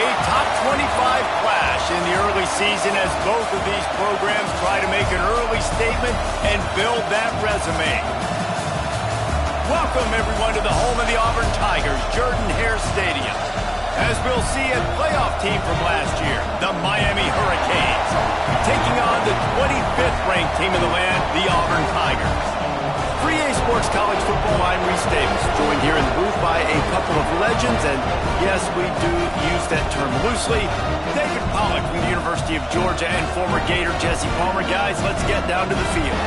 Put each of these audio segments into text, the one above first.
A top 25 clash in the early season as both of these programs try to make an early statement and build that resume. Welcome, everyone, to the home of the Auburn Tigers, Jordan-Hare Stadium. As we'll see, a playoff team from last year, the Miami Hurricanes, taking on the 25th ranked team in the land, the Auburn Tigers. For EA Sports College Football, I'm Reese Davis, joined here in the booth by a couple of legends, and yes, we do use that term loosely. David Pollack from the University of Georgia and former Gator Jesse Palmer. Guys, let's get down to the field.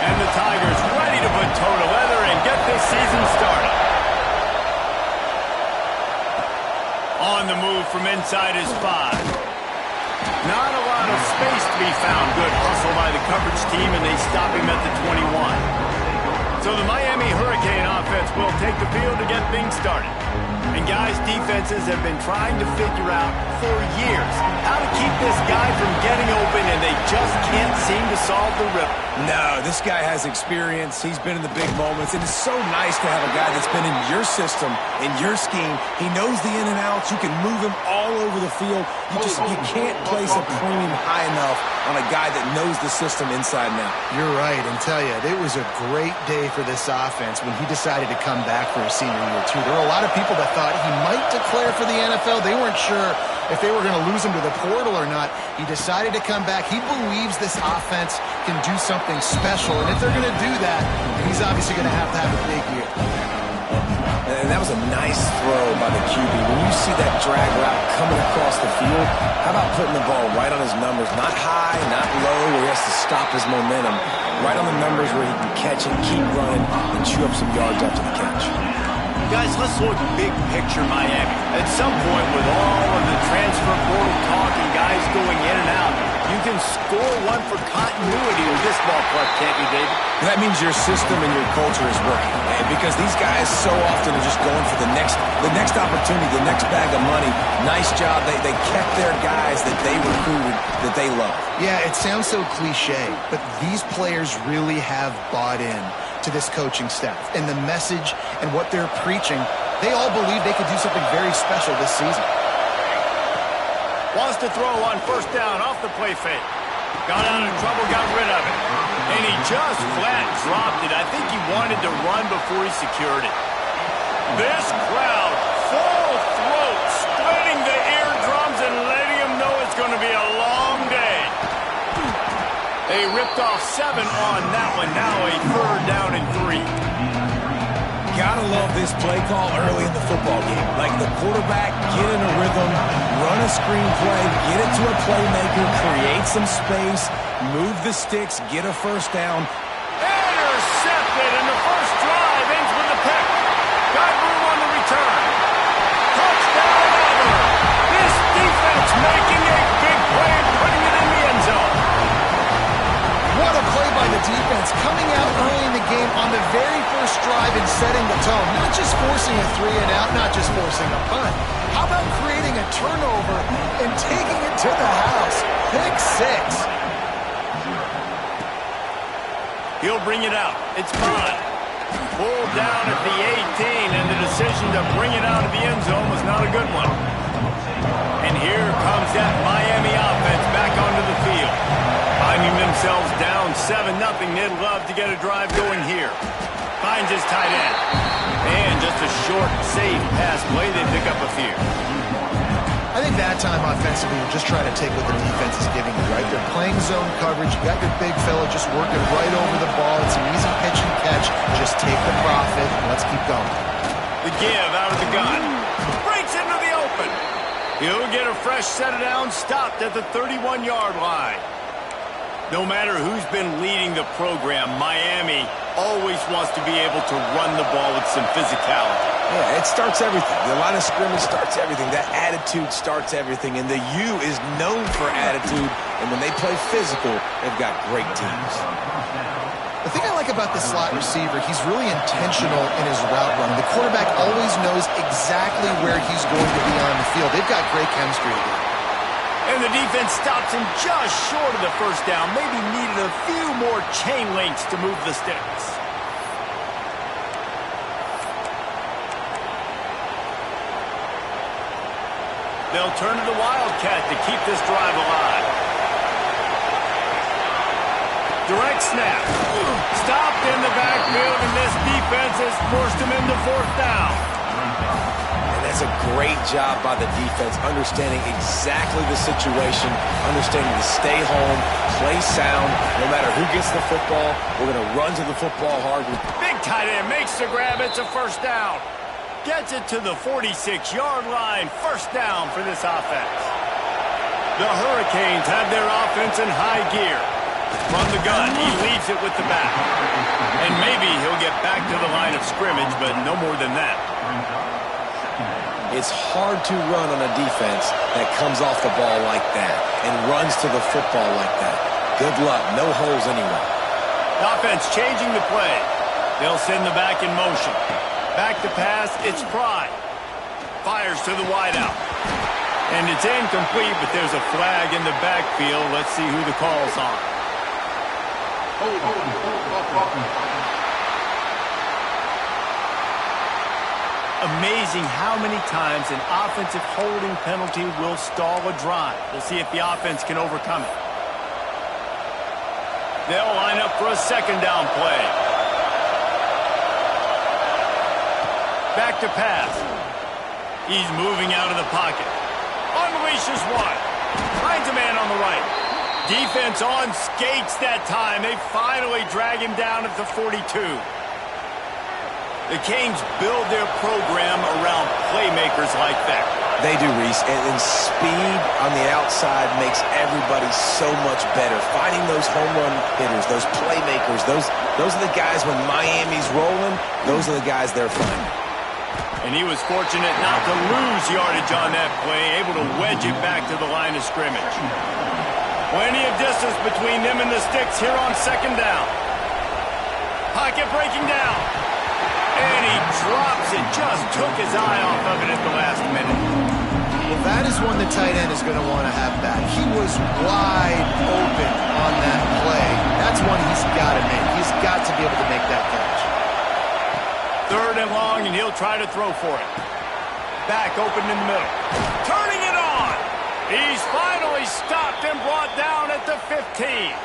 And the Tigers ready to put toe to leather and get this season started. On the move from inside his 5. Not a lot of space to be found. Good hustle by the coverage team, and they stop him at the 21. So the Miami Hurricane offense will take the field to get things started. And guys, defenses have been trying to figure out for years how to keep this guy from getting open, and they just can't seem to solve the riddle. No, this guy has experience. He's been in the big moments. And it's so nice to have a guy that's been in your system, in your scheme. He knows the in and outs. You can move him all over the field. You can't place a premium high enough on a guy that knows the system inside and out. You're right, and tell you, it was a great day for this offense when he decided to come back for his senior year, too. There were a lot of people that thought he might declare for the NFL. They weren't sure if they were going to lose him to the portal or not. He decided to come back. He believes this offense can do something special, and if they're going to do that, he's obviously going to have a big year. And that was a nice throw by the QB. When you see that drag route coming across the field, how about putting the ball right on his numbers? Not high, not low, where he has to stop his momentum. Right on the numbers where he can catch it, keep running, and chew up some yards after the catch. Guys, let's look big picture Miami. At some point, with all of the transfer portal talk and guys going in and out, you can score one for continuity with this ball club, can't you, David? That means your system and your culture is working. And because these guys so often are just going for the next opportunity, the next bag of money. Nice job. They kept their guys that they recruited, that they love. Yeah, it sounds so cliche, but these players really have bought in to this coaching staff and the message and what they're preaching. They all believe they could do something very special this season. Wants to throw on first down off the play fake. Got out of trouble, got rid of it. And he just flat dropped it. I think he wanted to run before he secured it. This crowd, full throat, splitting the eardrums and letting him know it's going to be a long day. They ripped off 7 on that one. Now a 3rd down and 3. Gotta love this play call early in the football game. Like the quarterback, get in a rhythm, run a screen play, get it to a playmaker, create some space, move the sticks, get a first down. Intercepted, and the first drive ends with a pick. Got room on the return. Touchdown, Auburn. This defense making a big play and putting it in the end zone. What a play by the defense, coming out early in the game on the very first drive and setting the tone. Not just forcing a 3 and out, not just forcing a punt. How about creating a turnover and taking it to the house? Pick 6. He'll bring it out. It's Bond. Pulled down at the 18, and the decision to bring it out of the end zone was not a good one. And here comes that Miami offense back onto the field. Finding themselves down 7-0, they'd love to get a drive going here. Finds his tight end. And just a short, safe pass play, they pick up a few. I think that time offensively, you're just trying to take what the defense is giving you, right? They're playing zone coverage. You got your big fella just working right over the ball. It's an easy pitch and catch. Just take the profit, and let's keep going. The give out of the gun. Breaks into the open. He'll get a fresh set of downs, stopped at the 31-yard line. No matter who's been leading the program, Miami always wants to be able to run the ball with some physicality. Yeah, it starts everything. The line of scrimmage starts everything. That attitude starts everything. And the U is known for attitude. And when they play physical, they've got great teams. The thing I like about the slot receiver, he's really intentional in his route run. The quarterback always knows exactly where he's going to be on the field. They've got great chemistry together. And the defense stops him just short of the first down. Maybe needed a few more chain links to move the sticks. They'll turn to the Wildcat to keep this drive alive. Direct snap. Stopped in the backfield, and this defense has forced him into fourth down. And that's a great job by the defense, understanding exactly the situation, understanding to stay home, play sound. No matter who gets the football, we're going to run to the football hard. Big tight end makes the grab. It's a first down. Gets it to the 46-yard line. First down for this offense. The Hurricanes have their offense in high gear. From the gun, he leaves it with the back. And maybe he'll get back to the line of scrimmage, but no more than that. It's hard to run on a defense that comes off the ball like that and runs to the football like that. Good luck. No holes anyway. Offense changing the play. They'll send the back in motion. Back to pass, it's Fry. Fires to the wideout. And it's incomplete, but there's a flag in the backfield. Let's see who the call's on. Amazing how many times an offensive holding penalty will stall a drive. We'll see if the offense can overcome it. They'll line up for a second down play. Back to pass. He's moving out of the pocket. Unleashes one. Finds a man on the right. Defense on skates that time. They finally drag him down at the 42. The Canes build their program around playmakers like that. They do, Reese, and speed on the outside makes everybody so much better. Finding those home run hitters, those playmakers, those are the guys when Miami's rolling, those are the guys they're finding. And he was fortunate not to lose yardage on that play, able to wedge it back to the line of scrimmage. Plenty of distance between them and the sticks here on second down. Pocket breaking down. And he drops it, just took his eye off of it at the last minute. Well, that is one the tight end is going to want to have back. He was wide open on that play. That's one he's got to make. He's got to be able to make that catch. Third and long, and he'll try to throw for it. Back open in the middle. Turning it on. He's finally stopped and brought down at the 15.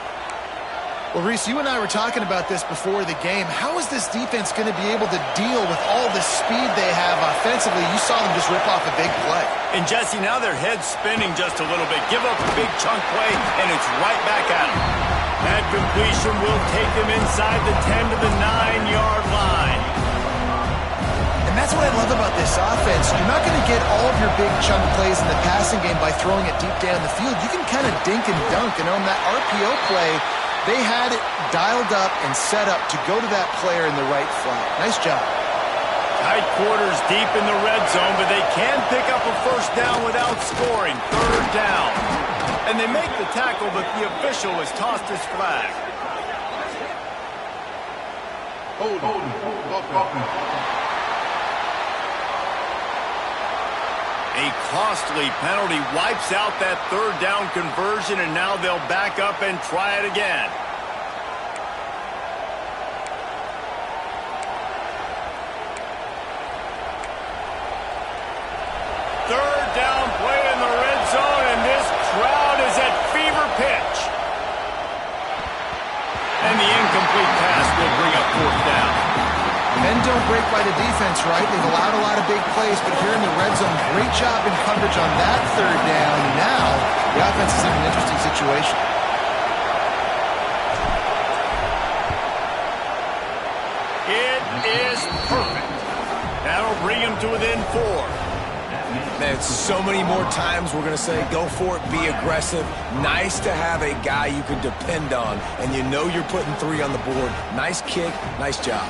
Well, Reese, you and I were talking about this before the game. How is this defense going to be able to deal with all the speed they have offensively? You saw them just rip off a big play. And, Jesse, now their head's spinning just a little bit. Give up a big chunk play, and it's right back at them. That completion will take them inside the 10 to the 9-yard line. And that's what I love about this offense. You're not going to get all of your big chunk plays in the passing game by throwing it deep down the field. You can kind of dink and dunk. And on that RPO play, they had it dialed up and set up to go to that player in the right flat. Nice job. Tight quarters deep in the red zone, but they can pick up a first down without scoring. Third down. And they make the tackle, but the official has tossed his flag. A costly penalty wipes out that third down conversion, and now they'll back up and try it again. Third down play in the red zone, and this crowd is at fever pitch. And the incomplete pass will bring up fourth down. Men don't break by the defense, right? They've allowed a lot of big plays, but here in the red zone, great job in coverage on that third down. Now, the offense is in an interesting situation. It is perfect. That'll bring him to within 4. Man, so many more times we're going to say, go for it, be aggressive. Nice to have a guy you can depend on, and you know you're putting 3 on the board. Nice kick, nice job.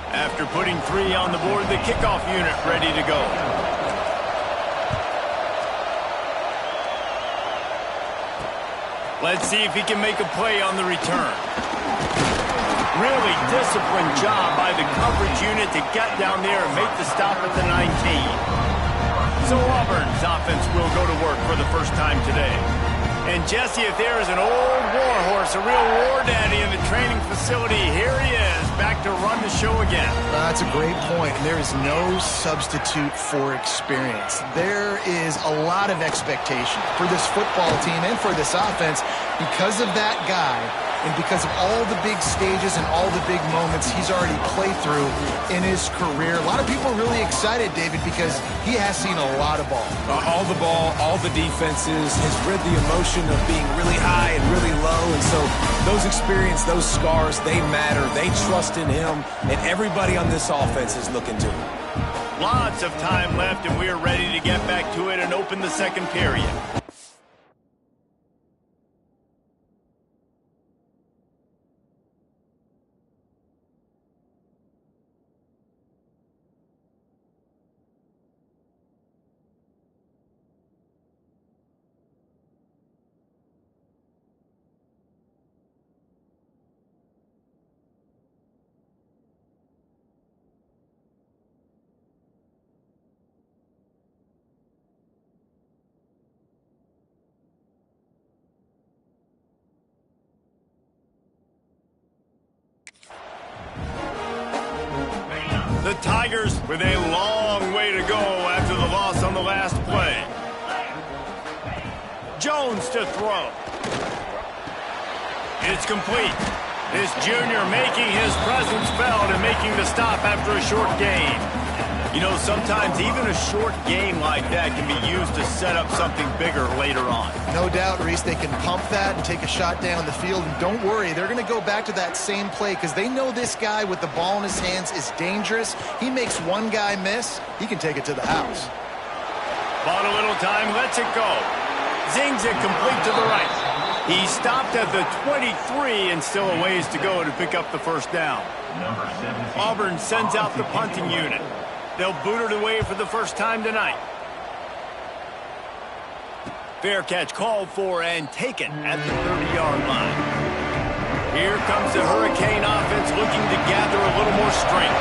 After putting 3 on the board, the kickoff unit ready to go. Let's see if he can make a play on the return. Really disciplined job by the coverage unit to get down there and make the stop at the 19. So Auburn's offense will go to work for the first time today. And Jesse, if there is an old war horse, a real war daddy in the training facility, here he is, back to run the show again. That's a great point. There is no substitute for experience. There is a lot of expectation for this football team and for this offense because of that guy and because of all the big stages and all the big moments he's already played through in his career. A lot of people are really excited, David, because he has seen a lot of ball. All the ball, all the defenses, has rid the emotion of being really high and really low. And so those experience, those scars, they matter. They trust in him, and everybody on this offense is looking to him. Lots of time left, and we are ready to get back to it and open the second period. The Tigers with a long way to go after the loss on the last play. Jones to throw. It's complete. This junior making his presence felt and making the stop after a short gain. You know, sometimes even a short game like that can be used to set up something bigger later on. No doubt, Reese, they can pump that and take a shot down the field. And don't worry, they're going to go back to that same play because they know this guy with the ball in his hands is dangerous. He makes one guy miss, he can take it to the house. Bought a little time, lets it go. Zings it complete to the right. He stopped at the 23 and still a ways to go to pick up the first down. Auburn sends out the punting unit. They'll boot it away for the first time tonight. Fair catch called for and taken at the 30-yard line. Here comes the Hurricane offense looking to gather a little more strength.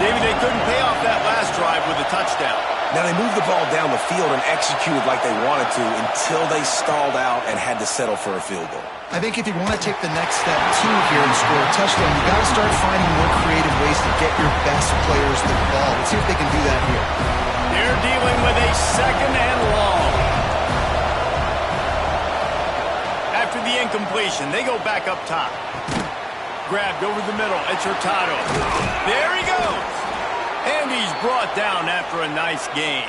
David, they couldn't pay off that last drive with a touchdown. Now, they moved the ball down the field and executed like they wanted to until they stalled out and had to settle for a field goal. I think if you want to take the next step, too, here and score a touchdown, you got to start finding more creative ways to get your best players the ball. Let's see if they can do that here. They're dealing with a second and long. After the incompletion, they go back up top. Grabbed over the middle. It's Hurtado. There he goes. And he's brought down after a nice gain.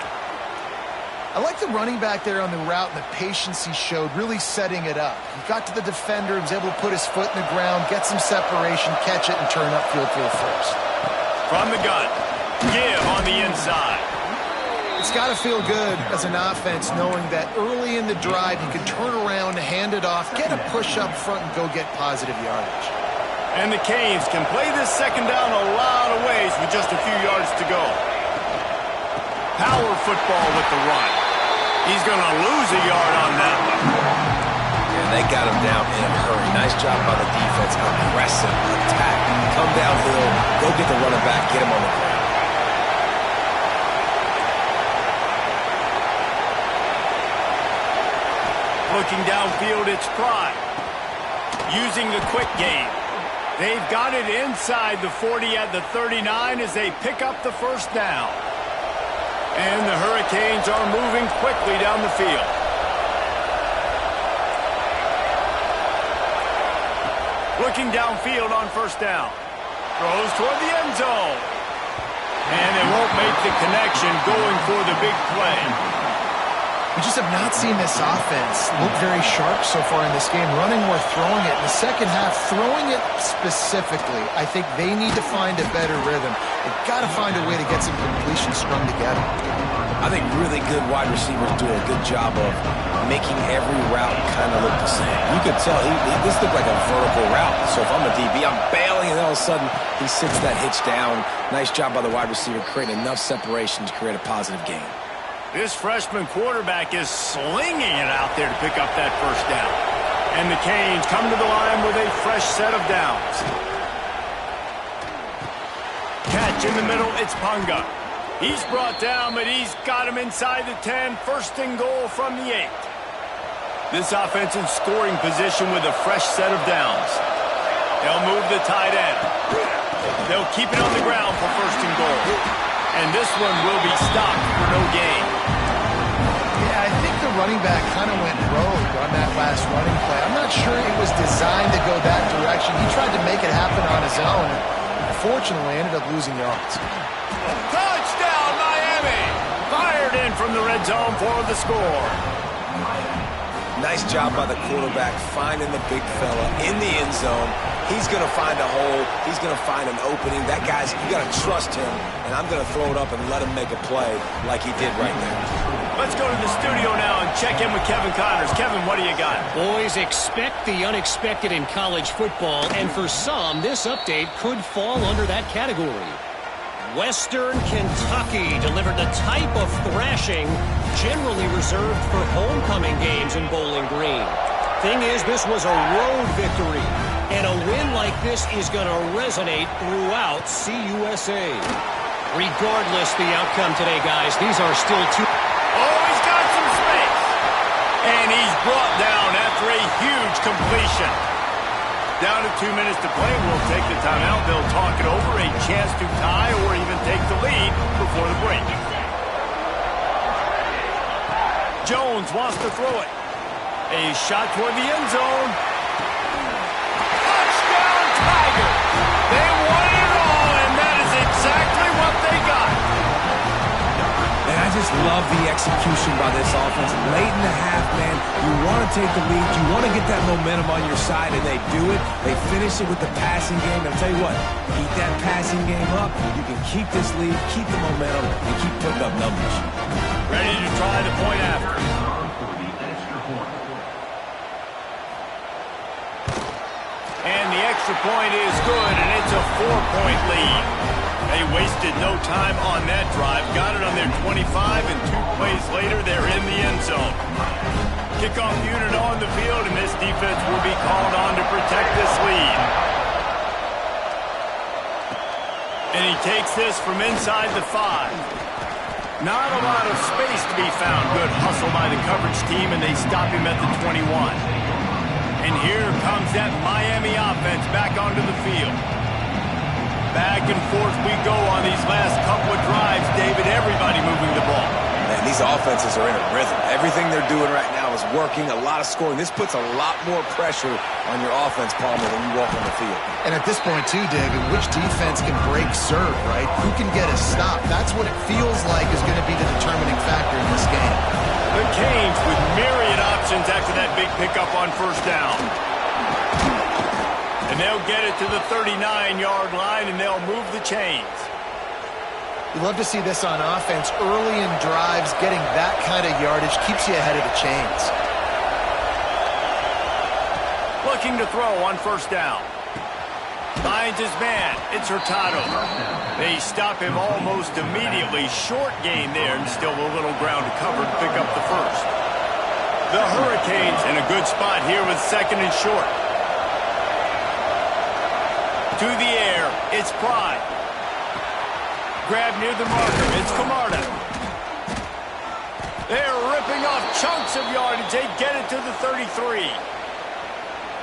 I like the running back there on the route and the patience he showed, really setting it up. He got to the defender, he was able to put his foot in the ground, get some separation, catch it, and turn upfield for the first. From the gun, give on the inside. It's got to feel good as an offense knowing that early in the drive you can turn around, hand it off, get a push up front, and go get positive yardage. And the Canes can play this second down a lot of ways with just a few yards to go. Power football with the run. He's going to lose a yard on that one. And they got him down in a hurry. Nice job by the defense. Aggressive attack. Come downhill. Go get the running back. Get him on the ground. Looking downfield, it's Pride. Using the quick game. They've got it inside the 40 at the 39 as they pick up the first down. And the Hurricanes are moving quickly down the field. Looking downfield on first down. Throws toward the end zone. And it won't make the connection going for the big play. We just have not seen this offense look very sharp so far in this game, running or throwing it. In the second half, throwing it specifically, I think they need to find a better rhythm. They've got to find a way to get some completion strung together. I think really good wide receivers do a good job of making every route kind of look the same. You could tell this looked like a vertical route. So if I'm a DB, I'm bailing, and all of a sudden he sits that hitch down. Nice job by the wide receiver, creating enough separation to create a positive gain. This freshman quarterback is slinging it out there to pick up that first down. And the Canes come to the line with a fresh set of downs. Catch in the middle, it's Punga. He's brought down, but he's got him inside the 10. First and goal from the 8. This offense in scoring position with a fresh set of downs. They'll move the tight end. They'll keep it on the ground for first and goal. And this one will be stopped for no gain. Yeah, I think the running back kind of went rogue on that last running play. I'm not sure it was designed to go that direction. He tried to make it happen on his own. Unfortunately, ended up losing yards. Touchdown, Miami! Fired in from the red zone for the score. Nice job by the quarterback finding the big fella in the end zone. He's going to find a hole. He's going to find an opening. That guy's, you got to trust him, and I'm going to throw it up and let him make a play like he did right there. Let's go to the studio now and check in with Kevin Connors. Kevin, what do you got? Boys, expect the unexpected in college football, and for some, this update could fall under that category. Western Kentucky delivered the type of thrashing generally reserved for homecoming games in Bowling Green. Thing is, this was a road victory, and a win like this is going to resonate throughout CUSA. Regardless the outcome today, guys, these are still two... Oh, he's got some space. And he's brought down after a huge completion. Down to 2 minutes to play. We'll take the timeout. They'll talk it over. A chance to tie or even take the lead before the break. Jones wants to throw it. A shot toward the end zone. Touchdown, Tiger. They wanted it all, and that is exactly what they got. And I just love the execution by this offense. Late in the half, man, you want to take the lead. You want to get that momentum on your side, and they do it. They finish it with the passing game. I'll tell you what, keep that passing game up. You can keep this lead, keep the momentum, and keep putting up numbers. Ready to try the point after. And the extra point is good, and it's a 4-point lead. They wasted no time on that drive. Got it on their 25, and 2 plays later, they're in the end zone. Kickoff unit on the field, and this defense will be called on to protect this lead. And he takes this from inside the 5. Not a lot of space to be found. Good hustle by the coverage team, and they stop him at the 21. And here comes that Miami offense back onto the field. Back and forth we go on these last couple of drives, David. Everybody moving the ball. Man, these offenses are in a rhythm. Everything they're doing right now is working. A lot of scoring. This puts a lot more pressure on your offense, Palmer, when you walk on the field. And at this point, too, David, which defense can break serve, right? Who can get a stop? That's what it feels like is going to be the determining factor in this game. The Canes with myriad options after that big pickup on first down. And they'll get it to the 39-yard line, and they'll move the chains. You love to see this on offense. Early in drives, getting that kind of yardage keeps you ahead of the chains. Looking to throw on first down. Finds his man. It's Hurtado. They stop him almost immediately. Short gain there, and still a little ground to cover to pick up the first. The Hurricanes in a good spot here with second and short. To the air, it's Pride. Grab near the marker, it's Camarda. They're ripping off chunks of yardage. They get it to the 33.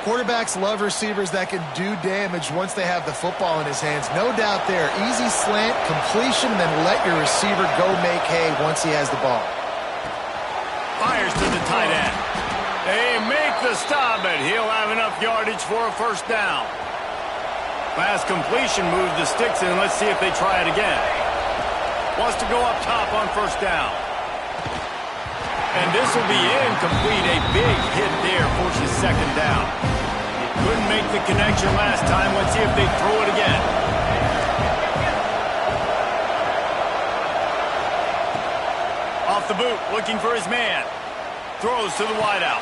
Quarterbacks love receivers that can do damage once they have the football in his hands. No doubt there. Easy slant, completion, then let your receiver go make hay once he has the ball. Fires to the tight end. They make the stop, but he'll have enough yardage for a first down. Pass completion moves the sticks in. Let's see if they try it again. Wants to go up top on first down. And this will be incomplete. A big hit there forces second down. Couldn't make the connection last time. Let's see if they throw it again. Off the boot, looking for his man. Throws to the wideout.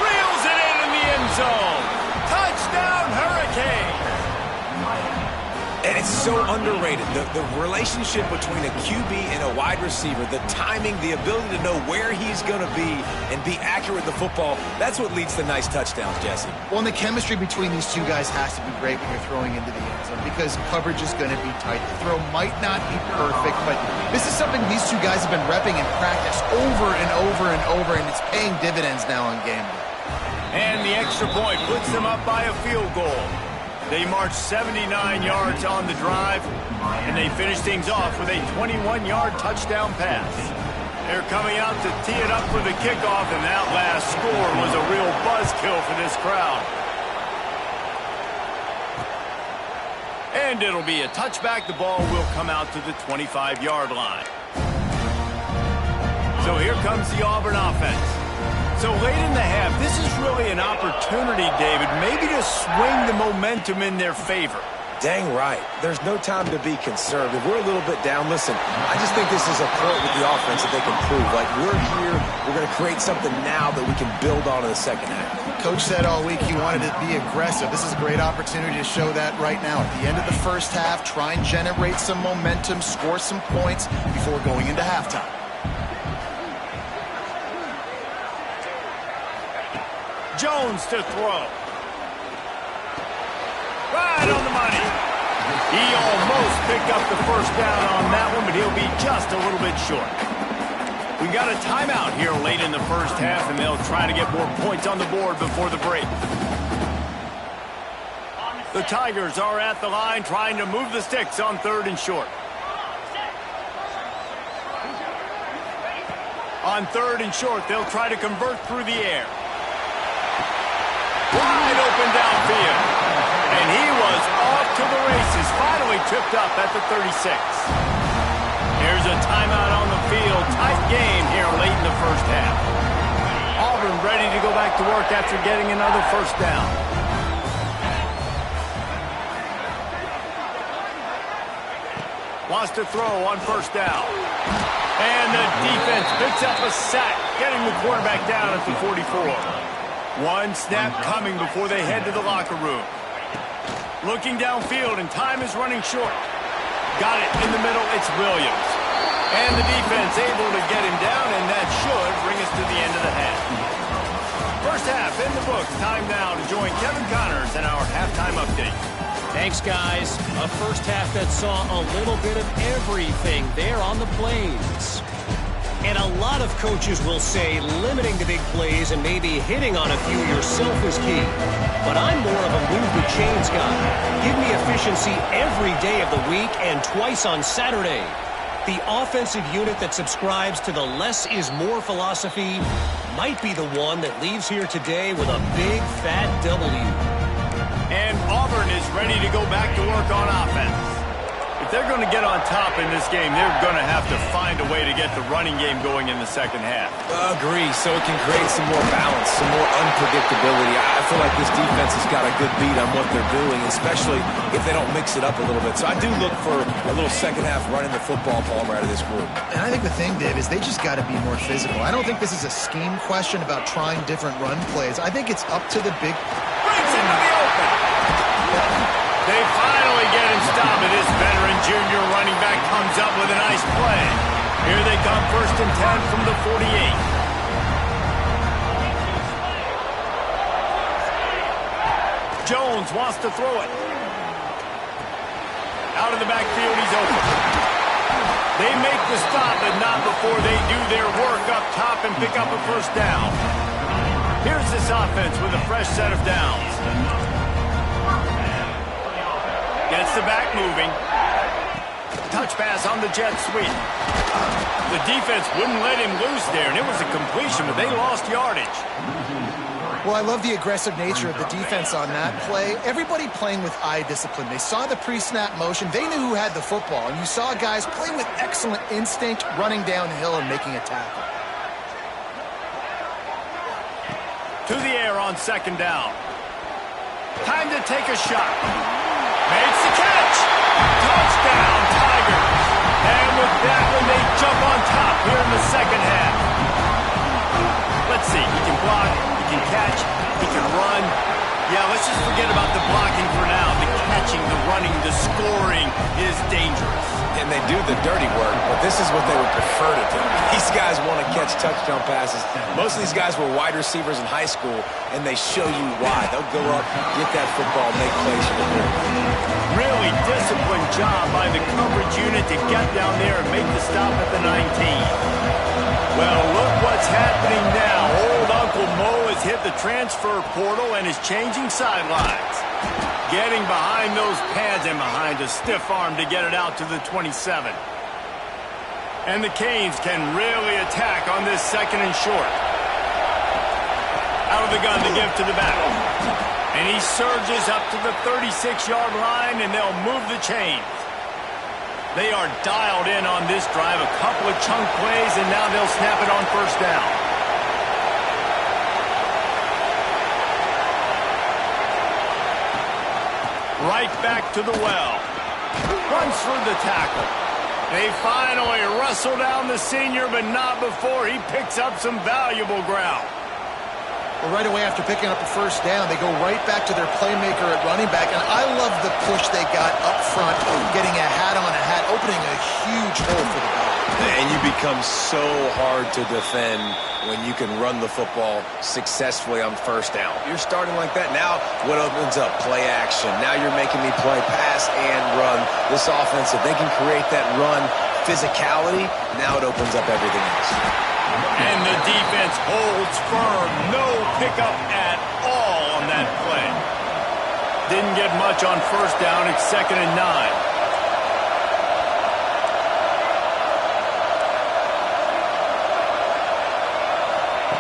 Reels it in the end zone. Touchdown, Hurricanes. And it's so underrated. The relationship between a QB and a wide receiver, the timing, the ability to know where he's going to be and be accurate with the football, that's what leads to nice touchdowns, Jesse. Well, and the chemistry between these two guys has to be great when you're throwing into the end zone because coverage is going to be tight. The throw might not be perfect, but this is something these two guys have been repping in practice over and over and over, and it's paying dividends now on game day. And the extra point puts them up by a field goal. They marched 79 yards on the drive, and they finished things off with a 21-yard touchdown pass. They're coming out to tee it up for the kickoff, and that last score was a real buzzkill for this crowd. And it'll be a touchback. The ball will come out to the 25-yard line. So here comes the Auburn offense. So late in the half, this is really an opportunity, David, maybe to swing the momentum in their favor. Dang right. There's no time to be conservative. We're a little bit down. Listen, I just think this is a point with the offense that they can prove. Like, we're here, we're going to create something now that we can build on in the second half. Coach said all week he wanted to be aggressive. This is a great opportunity to show that right now. At the end of the first half, try and generate some momentum, score some points before going into halftime. Jones to throw. Right on the money. He almost picked up the first down on that one, but he'll be just a little bit short. We got a timeout here late in the first half, and they'll try to get more points on the board before the break. The Tigers are at the line trying to move the sticks on 3rd and short. On 3rd and short, they'll try to convert through the air. Wide open downfield. And he was off to the races, finally tripped up at the 36. Here's a timeout on the field. Tight game here late in the first half. Auburn ready to go back to work after getting another first down. Wants to throw on first down. And the defense picks up a sack, getting the quarterback down at the 44. One snap coming before they head to the locker room. Looking downfield, and time is running short. Got it in the middle, it's Williams. And the defense able to get him down, and that should bring us to the end of the half. First half in the books. Time now to join Kevin Connors in our halftime update. Thanks, guys. A first half that saw a little bit of everything there on the plains. And a lot of coaches will say limiting the big plays and maybe hitting on a few yourself is key. But I'm more of a move the chains guy. Give me efficiency every day of the week and twice on Saturday. The offensive unit that subscribes to the less is more philosophy might be the one that leaves here today with a big fat W. And Auburn is ready to go back to work on offense. If they're going to get on top in this game, they're going to have to find a way to get the running game going in the second half. Agree, so it can create some more balance, some more unpredictability. I feel like this defense has got a good beat on what they're doing, especially if they don't mix it up a little bit. So I do look for a little second half running the football Palmer out of this group. And I think the thing, Dave, is they just got to be more physical. I don't think this is a scheme question about trying different run plays. I think it's up to the big... Brings into the open. They finally get him stopped, and this veteran junior running back comes up with a nice play. Here they come, 1st and 10 from the 48. Jones wants to throw it. Out of the backfield, he's open. They make the stop, but not before they do their work up top and pick up a first down. Here's this offense with a fresh set of downs. Gets the back moving. Touch pass on the jet sweep. The defense wouldn't let him loose there, and it was a completion, but they lost yardage. Well, I love the aggressive nature of the defense on that play. Everybody playing with eye discipline. They saw the pre-snap motion. They knew who had the football, and you saw guys play with excellent instinct, running downhill and making a tackle. To the air on 2nd down. Time to take a shot. Makes the catch. Touchdown, Tigers. And with that one, they jump on top here in the second half. Let's see. He can block, he can catch, he can run. Yeah, let's just forget about the blocking for now. The catching, the running. running, the scoring is dangerous. And they do the dirty work, but this is what they would prefer to do. These guys want to catch touchdown passes. Most of these guys were wide receivers in high school, and they show you why. They'll go up, get that football, make plays for the ball. Really disciplined job by the coverage unit to get down there and make the stop at the 19. Well, look what's happening now. Old Uncle Mo has hit the transfer portal and is changing sidelines. Getting behind those pads and behind a stiff arm to get it out to the 27. And the Canes can really attack on this second and short. Out of the gun to give to the back. And he surges up to the 36-yard line, and they'll move the chains. They are dialed in on this drive. A couple of chunk plays, and now they'll snap it on first down. Right back to the well. Runs through the tackle. They finally wrestle down the senior, but not before he picks up some valuable ground. Well, right away after picking up a first down, they go right back to their playmaker at running back. And I love the push they got up front, getting a hat on a hat, opening a huge hole for the ball. And you become so hard to defend when you can run the football successfully on first down. You're starting like that. Now what opens up? Play action. Now you're making me play pass and run. This offense, if they can create that run physicality, now it opens up everything else. And the defense holds firm. No pickup at all on that play. Didn't get much on first down. It's 2nd and 9.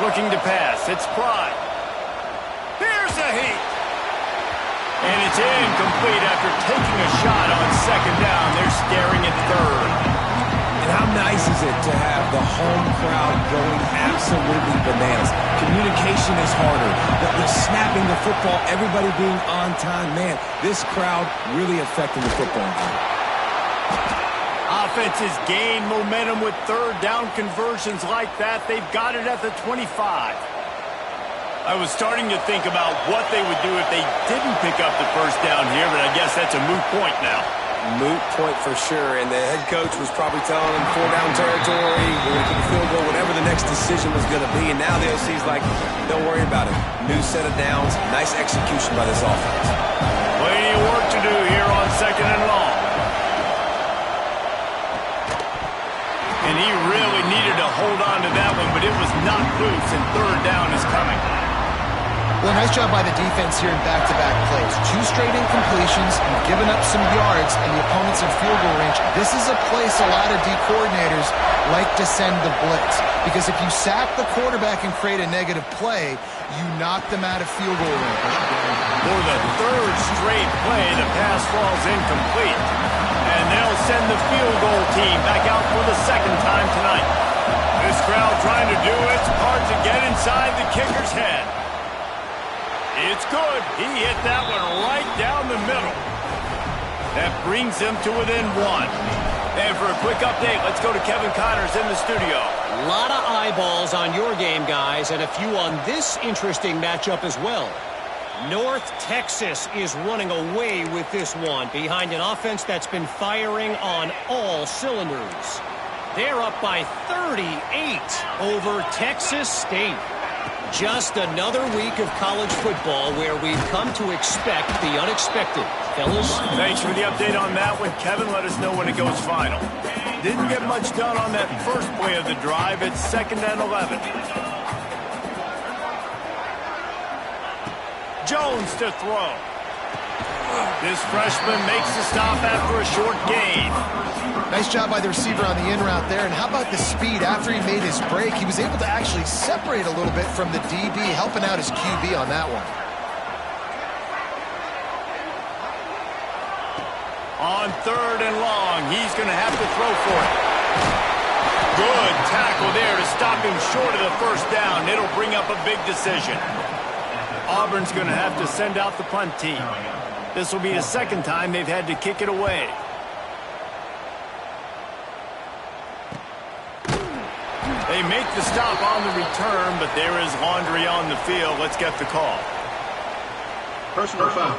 Looking to pass. It's Pride. Here's a heat. And it's incomplete after taking a shot on 2nd down. They're staring at 3rd. And how nice is it to have the home crowd going absolutely bananas? Communication is harder. The snapping the football, everybody being on time. Man, this crowd really affecting the football game. Offenses gain momentum with 3rd down conversions like that. They've got it at the 25. I was starting to think about what they would do if they didn't pick up the first down here, but I guess that's a moot point now. Moot point for sure, and the head coach was probably telling them 4-down territory, we're going to kick a field goal, whatever the next decision was going to be, and now the OC's like, don't worry about it. New set of downs, nice execution by this offense. Plenty of work to do here on 2nd and long. And he really needed to hold on to that one, but it was not loose, and 3rd down is coming. Well, nice job by the defense here in back-to-back plays. 2 straight incompletions, you've given up some yards, and the opponent's in field goal range. This is a place a lot of D coordinators like to send the blitz, because if you sack the quarterback and create a negative play, you knock them out of field goal range. For the 3rd straight play, the pass falls incomplete. And they'll send the field goal team back out for the 2nd time tonight. This crowd trying to do its part to get inside the kicker's head. It's good. He hit that one right down the middle. That brings them to within 1. And for a quick update, let's go to Kevin Connors in the studio. A lot of eyeballs on your game, guys, and a few on this interesting matchup as well. North Texas is running away with this one behind an offense that's been firing on all cylinders. They're up by 38 over Texas State. Just another week of college football where we've come to expect the unexpected. Fellas? Thanks for the update on that one, Kevin. Let us know when it goes final. Didn't get much done on that first play of the drive. It's 2nd and 11. Jones to throw. This freshman makes the stop after a short gain. Nice job by the receiver on the in route there. And how about the speed? After he made his break, he was able to actually separate a little bit from the DB, helping out his QB on that one. On 3rd and long, he's going to have to throw for it. Good tackle there to stop him short of the first down. It'll bring up a big decision. Auburn's going to have to send out the punt team. This will be the 2nd time they've had to kick it away. They make the stop on the return, but there is laundry on the field. Let's get the call. Personal foul.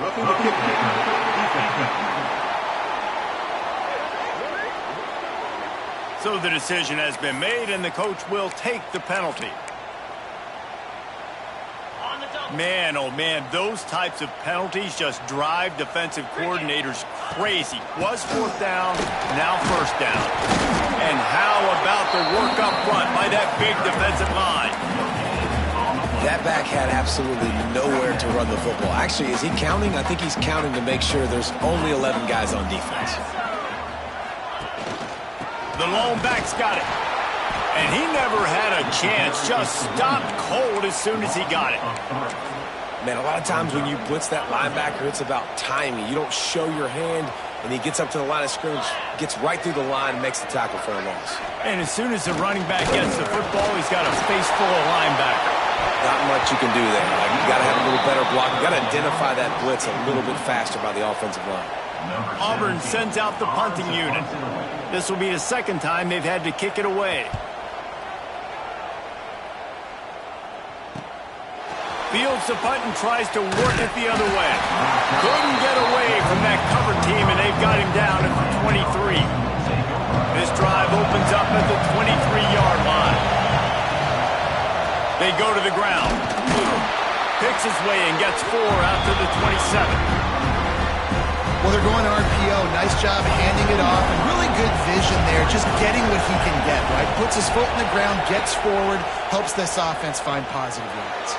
Roughing the kick. So the decision has been made, and the coach will take the penalty. Man, oh man, those types of penalties just drive defensive coordinators crazy. Was fourth down, now first down. And how about the work up front by that big defensive line? That back had absolutely nowhere to run the football. Actually, is he counting? I think he's counting to make sure there's only 11 guys on defense. The lone back's got it. And he never had a chance. Just stopped cold as soon as he got it. Man, a lot of times when you blitz that linebacker, it's about timing. You don't show your hand, and he gets up to the line of scrimmage, gets right through the line, and makes the tackle for a loss. And as soon as the running back gets the football, he's got a face full of linebacker. Not much you can do there. Like, you got to have a little better block. You got to identify that blitz a little bit faster by the offensive line. Auburn sends out the punting unit. This will be the second time they've had to kick it away. Fields the punt and tries to work it the other way. Couldn't get away from that cover team, and they've got him down at the 23. This drive opens up at the 23-yard line. They go to the ground. Picks his way and gets 4 out to the 27. Well, they're going RPO. Nice job handing it off, and really good vision there, just getting what he can get, right? Puts his foot in the ground, gets forward, helps this offense find positive yards.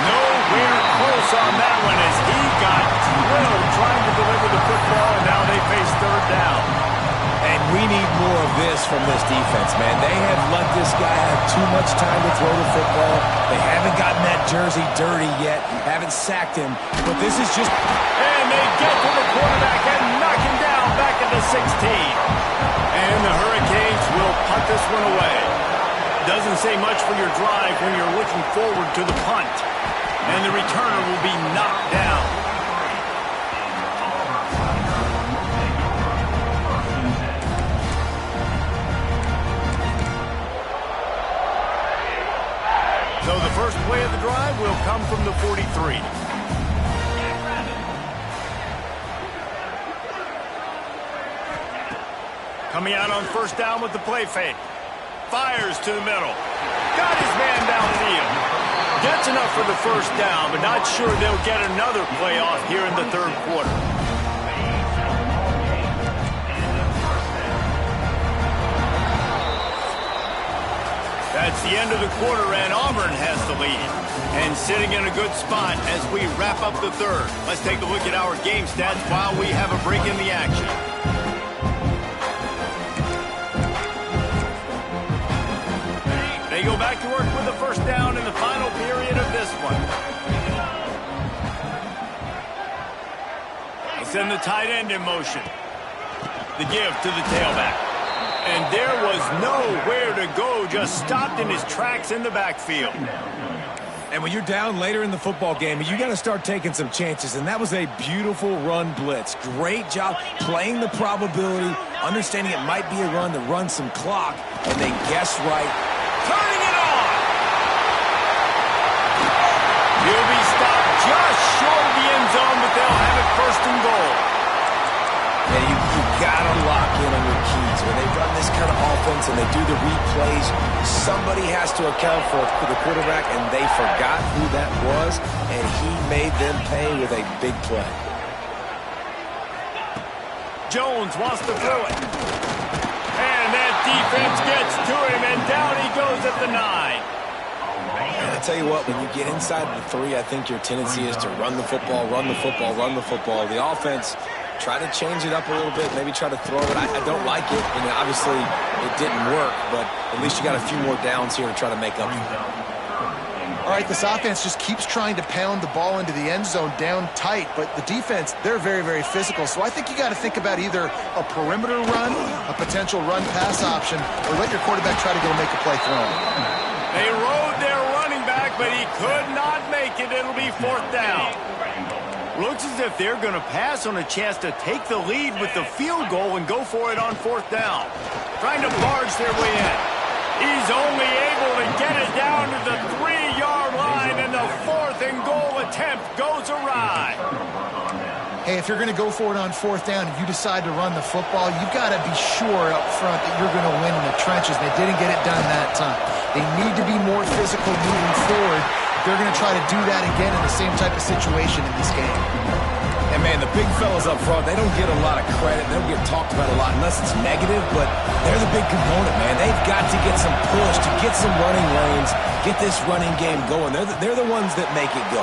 Nowhere close on that one as he got drilled trying to deliver the football, and now they face third down. And we need more of this from this defense, man. They have let this guy have too much time to throw the football. They haven't gotten that jersey dirty yet, haven't sacked him, but this is just... And they get to the quarterback and knock him down back at the 16. And the Hurricanes will punt this one away. Doesn't say much for your drive when you're looking forward to the punt. And the returner will be knocked down. So the first play of the drive will come from the 43. Coming out on first down with the play fake. Fires to the middle. Got his man downfield. Gets enough for the first down, but not sure they'll get another play off here in the third quarter. That's the end of the quarter, and Auburn has the lead. And sitting in a good spot as we wrap up the third. Let's take a look at our game stats while we have a break in the action. They go back to work with the first down in the final period of this one. They send the tight end in motion. The give to the tailback. And there was nowhere to go, just stopped in his tracks in the backfield. And when you're down later in the football game, you got to start taking some chances, and that was a beautiful run blitz. Great job playing the probability, understanding it might be a run to run some clock, and they guessed right. Turning it on! He'll be stopped just short of the end zone, but they'll have it first and goal. Yeah, you got to lock in on your keys. When they run this kind of offense and they do the replays, somebody has to account for the quarterback, and they forgot who that was, and he made them pay with a big play. Jones wants to throw it. And that defense gets to him, and down he goes at the 9. And I tell you what, when you get inside the 3, I think your tendency is to run the football, run the football, run the football. The offense, try to change it up a little bit, maybe try to throw it. I don't like it, and obviously it didn't work, but at least you got a few more downs here to try to make up for it. All right, this offense just keeps trying to pound the ball into the end zone down tight, but the defense, they're very, very physical. So I think you got to think about either a perimeter run, a potential run-pass option, or let your quarterback try to go make a play throwing. They rode their running back, but he could not make it. It'll be fourth down. Looks as if they're going to pass on a chance to take the lead with the field goal and go for it on fourth down. Trying to barge their way in. He's only able to get it down to the 3-yard line, and the 4th and goal attempt goes awry. hey, if you're going to go for it on 4th down and you decide to run the football, you've got to be sure up front that you're going to win in the trenches. They didn't get it done that time. They need to be more physical moving forward. They're going to try to do that again in the same type of situation in this game. And, man, the big fellas up front, they don't get a lot of credit. They don't get talked about a lot unless it's negative, but they're the big component, man. They've got to get some push, to get some running lanes, get this running game going. They're the ones that make it go.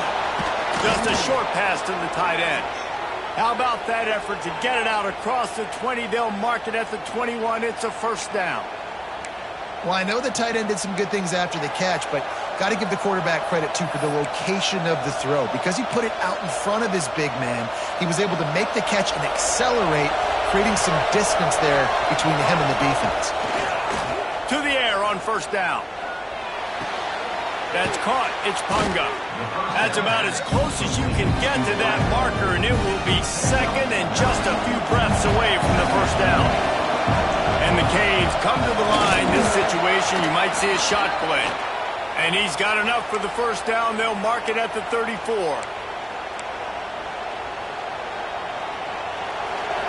Just a short pass to the tight end. How about that effort to get it out across the 20? They'll mark it at the 21. It's a first down. Well, I know the tight end did some good things after the catch, but got to give the quarterback credit, too, for the location of the throw. Because he put it out in front of his big man, he was able to make the catch and accelerate, creating some distance there between him and the defense. To the air on first down. That's caught. It's Punga. That's about as close as you can get to that marker, and it will be second and just a few breaths away from the first down. And the Canes come to the line. This situation, you might see a shot play. And he's got enough for the first down. They'll mark it at the 34.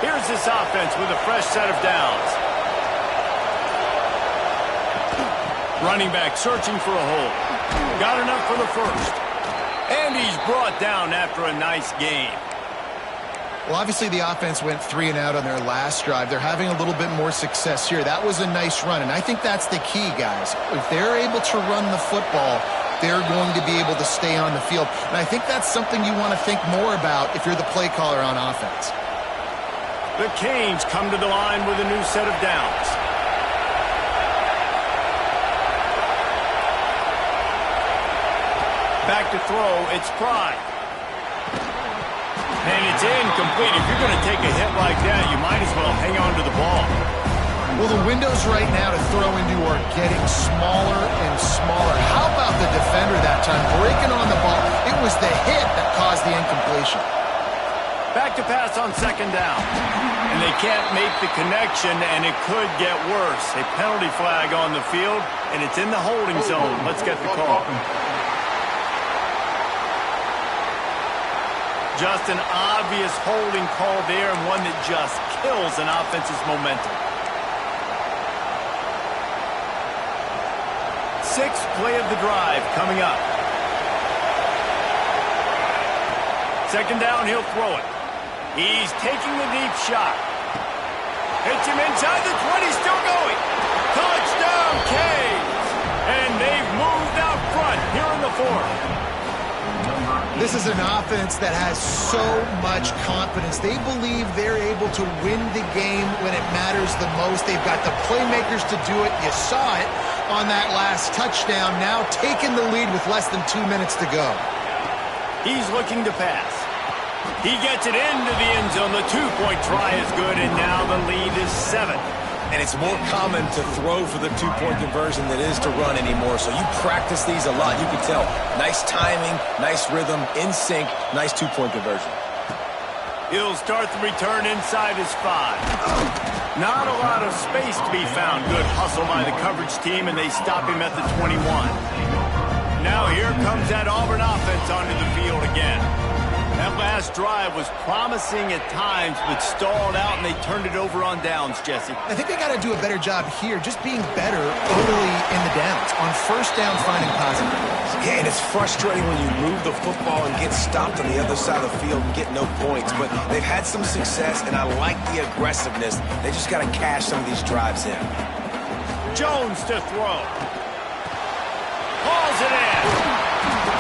Here's this offense with a fresh set of downs. Running back searching for a hole. Got enough for the first. And he's brought down after a nice game. Well, obviously the offense went 3 and out on their last drive. They're having a little bit more success here. That was a nice run, and I think that's the key, guys. If they're able to run the football, they're going to be able to stay on the field. And I think that's something you want to think more about if you're the play caller on offense. The Canes come to the line with a new set of downs. Back to throw, it's Pride. And it's incomplete. If you're going to take a hit like that, you might as well hang on to the ball. Well, the windows right now to throw into are getting smaller and smaller. How about the defender that time breaking on the ball? It was the hit that caused the incompletion. Back to pass on second down. And they can't make the connection, and it could get worse. A penalty flag on the field, and it's in the holding zone. Let's get the call. Just an obvious holding call there, and one that just kills an offense's momentum. Sixth play of the drive coming up. Second down, he'll throw it. He's taking the deep shot. Hits him inside the 20, still going. Touchdown, Canes! And they've moved out front here in the fourth. This is an offense that has so much confidence. They believe they're able to win the game when it matters the most. They've got the playmakers to do it. You saw it on that last touchdown. Now taking the lead with less than 2 minutes to go. He's looking to pass. He gets it into the end zone. The two-point try is good, and now the lead is 7. And it's more common to throw for the two-point conversion than it is to run anymore. So you practice these a lot. You can tell. Nice timing, nice rhythm, in sync, nice two-point conversion. He'll start the return inside his 5. Not a lot of space to be found. Good hustle by the coverage team, and they stop him at the 21. Now here comes that Auburn offense onto the field again. That last drive was promising at times, but stalled out, and they turned it over on downs, Jesse. I think they got to do a better job here, just being better early in the downs. On first down, finding positive plays. Yeah, and it's frustrating when you move the football and get stopped on the other side of the field and get no points. But they've had some success, and I like the aggressiveness. They just got to cash some of these drives in. Jones to throw. Hauls it in.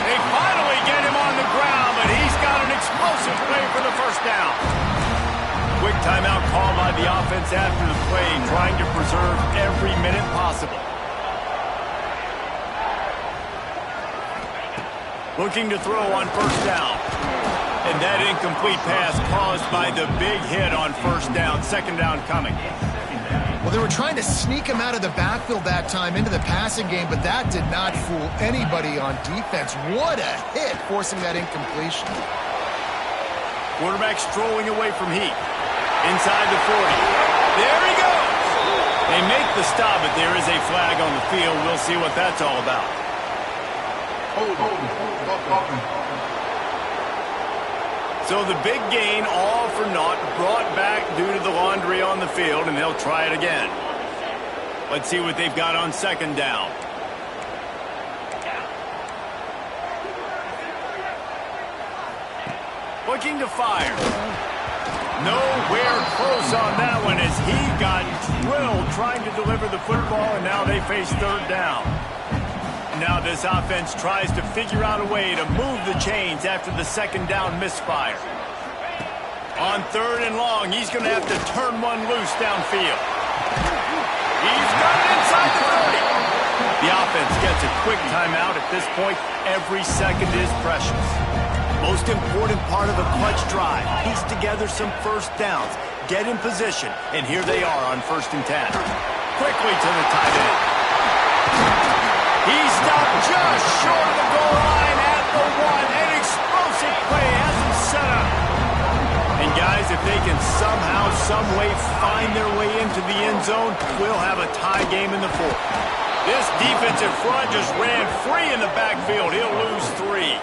They finally get him on the ground, but he's got an explosive play for the first down. Quick timeout call by the offense after the play, trying to preserve every minute possible. Looking to throw on first down. And that incomplete pass caused by the big hit on first down. Second down coming. Well, they were trying to sneak him out of the backfield that time into the passing game, but that did not fool anybody on defense. What a hit, forcing that incompletion. Quarterback strolling away from Heat. Inside the 40. There he goes. They make the stop, but there is a flag on the field. We'll see what that's all about. So So the big gain, all for naught, brought back due to the laundry on the field, and they'll try it again. Let's see what they've got on second down. Looking to fire. Nowhere close on that one as he got drilled trying to deliver the football, and now they face third down. Now this offense tries to figure out a way to move the chains after the second down misfire. On third and long, he's going to have to turn one loose downfield. He's got it inside the 30. The offense gets a quick timeout. At this point, every second is precious. Most important part of a clutch drive, piece together some first downs, get in position, and here they are on 1st and 10. Quickly to the tight end. He stopped just short of the goal line at the 1. An explosive play has him set up. And guys, if they can somehow, some way find their way into the end zone, we'll have a tie game in the 4th. This defensive front just ran free in the backfield. He'll lose 3.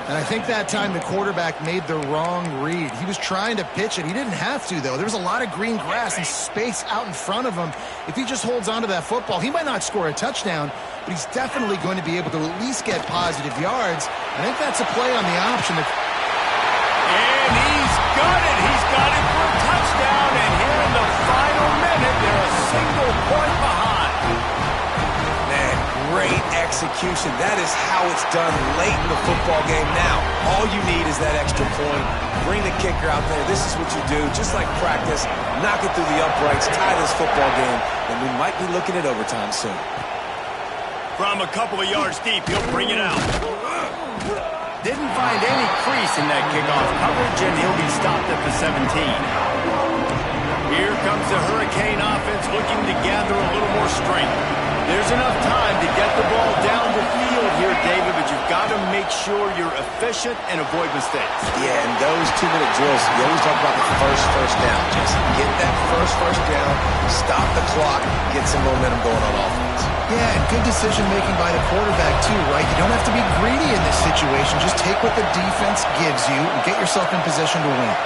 And I think that time the quarterback made the wrong read. He was trying to pitch it. He didn't have to, though. There was a lot of green grass and space out in front of him. If he just holds on to that football, he might not score a touchdown, but he's definitely going to be able to at least get positive yards. I think that's a play on the option. And he's got it. He's got it for a touchdown. And here in the final minute, they're a single point behind. Great execution. That is how it's done late in the football game. Now, all you need is that extra point. Bring the kicker out there. This is what you do. Just like practice, knock it through the uprights, tie this football game, and we might be looking at overtime soon. From a couple of yards deep, he'll bring it out. Didn't find any crease in that kickoff coverage, and he'll be stopped at the 17. Here comes the Hurricane offense looking to gather a little more strength. There's enough time to get the ball down the field here, David, but you've got to make sure you're efficient and avoid mistakes. Yeah, and those 2-minute drills, you always talk about the first down, Jesse. Get that first down, stop the clock, get some momentum going on offense. Yeah, and good decision-making by the quarterback, too, right? You don't have to be greedy in this situation. Just take what the defense gives you and get yourself in position to win.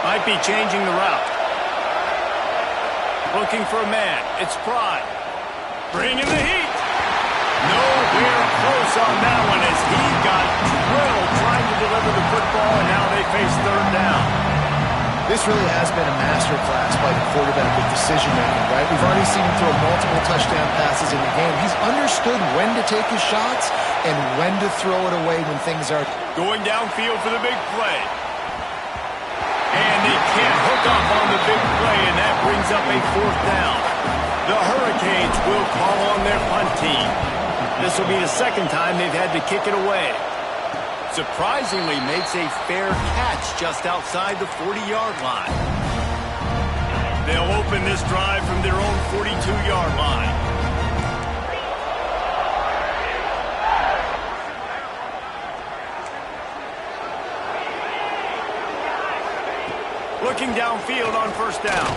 Might be changing the route. Looking for a man. It's Pride. Bringing the heat. Nowhere close on that one as he got drilled trying to deliver the football, and now they face third down. This really has been a masterclass by the quarterback with decision-making, right? We've already seen him throw multiple touchdown passes in the game. He's understood when to take his shots and when to throw it away when things are going downfield for the big play. And they can't hook up on the big play, and that brings up a 4th down. The Hurricanes will call on their punt team. This will be the second time they've had to kick it away. Surprisingly makes a fair catch just outside the 40-yard line. They'll open this drive from their own 42-yard line. Looking downfield on 1st down.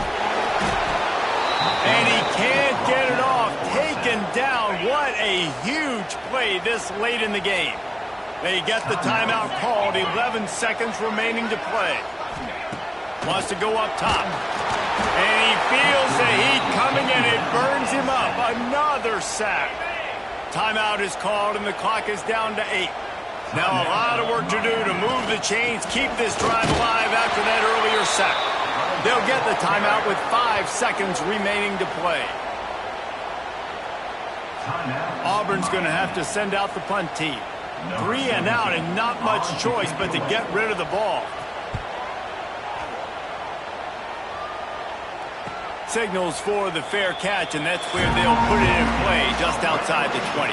And he can't get it off. Taken down. What a huge play this late in the game. They get the timeout called. 11 seconds remaining to play. Wants to go up top. And he feels the heat coming and it burns him up. Another sack. Timeout is called and the clock is down to 8. Now a lot of work to do to move the chains, keep this drive alive after that earlier sack. They'll get the timeout with 5 seconds remaining to play. Auburn's going to have to send out the punt team. 3 and out and not much choice but to get rid of the ball. Signals for the fair catch, and that's where they'll put it in play just outside the 20.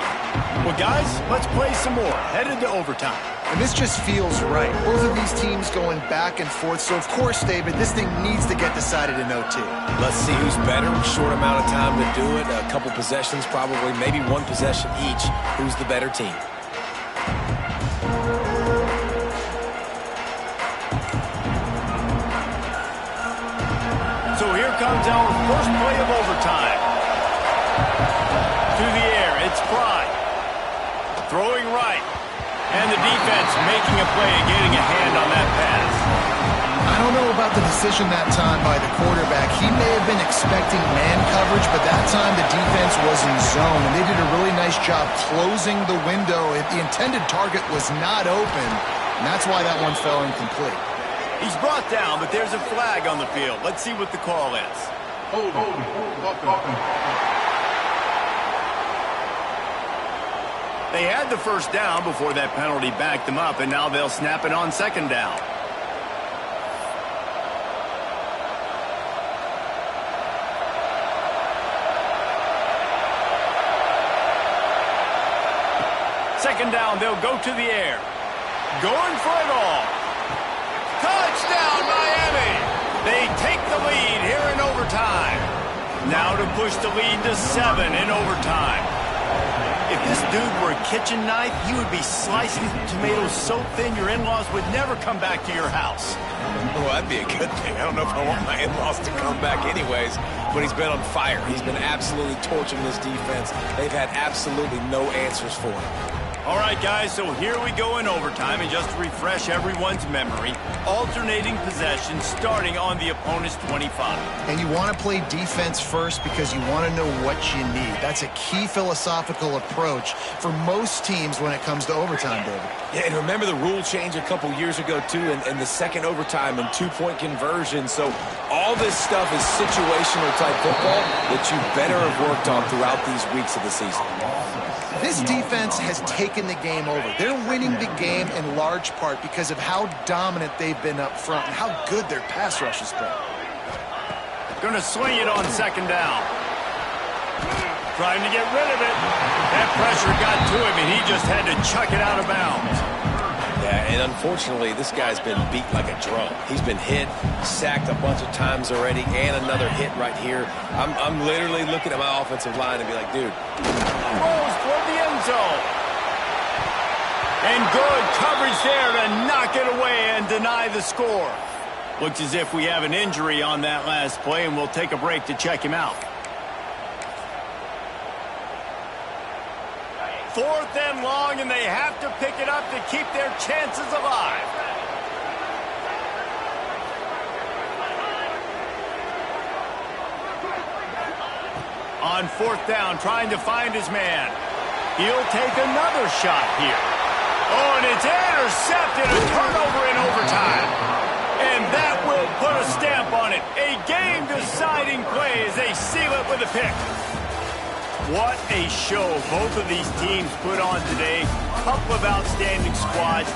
Well, guys, let's play some more. Headed to overtime. And this just feels right. Both of these teams going back and forth. So, of course, David, this thing needs to get decided in OT. Let's see who's better. Short amount of time to do it. A couple possessions, probably maybe one possession each. Who's the better team? So here comes our first play of overtime. To the air, it's Pride. throwing right. And the defense making a play and getting a hand on that pass. I don't know about the decision that time by the quarterback. He may have been expecting man coverage, but that time the defense was in zone, and they did a really nice job closing the window. The intended target was not open, and that's why that one fell incomplete. He's brought down, but there's a flag on the field. Let's see what the call is. They had the first down before that penalty backed them up, and now they'll snap it on second down. Second down, they'll go to the air. Going for it all. Touchdown, Miami! They take the lead here in overtime. Now to push the lead to 7 in overtime. If this dude were a kitchen knife, he would be slicing tomatoes so thin your in-laws would never come back to your house. Well, that'd be a good thing. I don't know if I want my in-laws to come back anyways, but he's been on fire. He's been absolutely torching this defense. They've had absolutely no answers for him. All right, guys, so here we go in overtime, and just to refresh everyone's memory, alternating possession starting on the opponent's 25. And you want to play defense first because you want to know what you need. That's a key philosophical approach for most teams when it comes to overtime, David. Yeah, and remember the rule change a couple years ago, too, and the second overtime and two-point conversion. So all this stuff is situational-type football that you better have worked on throughout these weeks of the season. This defense has taken the game over. They're winning the game in large part because of how dominant they've been up front and how good their pass rush has been. Going to swing it on second down. Trying to get rid of it. That pressure got to him, and he just had to chuck it out of bounds. Yeah, and unfortunately, this guy's been beat like a drum. He's been hit, sacked a bunch of times already, and another hit right here. I'm literally looking at my offensive line and be like, dude. Throws toward the end zone. And good coverage there to knock it away and deny the score. Looks as if we have an injury on that last play, and we'll take a break to check him out. 4th and long, and they have to pick it up to keep their chances alive. On 4th down, trying to find his man. He'll take another shot here. Oh, and it's intercepted, a turnover in overtime. And that will put a stamp on it. A game-deciding play as they seal it with a pick. What a show both of these teams put on today. Couple of outstanding squads.